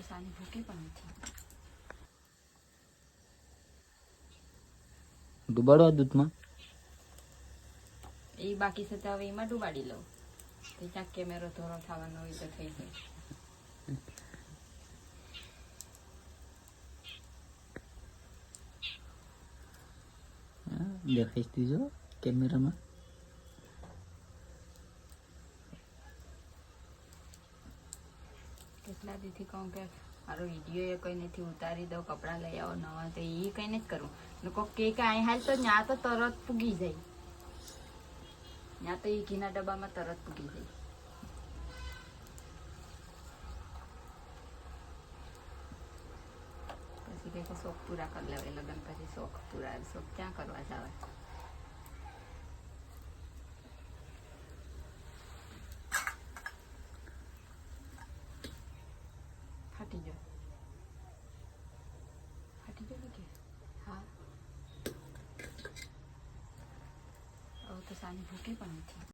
તો સાની ભૂખી પણ નથી. ડુબાડવા દૂધમાં એ બાકી છે હવે એમાં ડુબાડી લઉં. ત્યાં કેમેરો ધોરો થવાનો હોય તો થઈ જાય. દેખાઈશ દીજો કેમેરામાં. કેટલા દીથી કહું કે મારો વિડીયો એ કઈ નથી ઉતારી દઉં, કપડાં લઈ આવો નવા, તો એ કઈ નથી કરવું. લોકો કે અહીં હાલ તો ત્યાં તો તરત પૂગી જાય. ત્યાં તો એ ઘીના ડબ્બામાં તરત પૂગી જાય. પછી કે શોખ પૂરા કરી લેવાય લગ્ન પછી. શોખ પૂરા, શોખ ક્યાં કરવા જવાય. ફાટી ગયો કે હા. હવે તો સાની ભૂખી પણ નથી.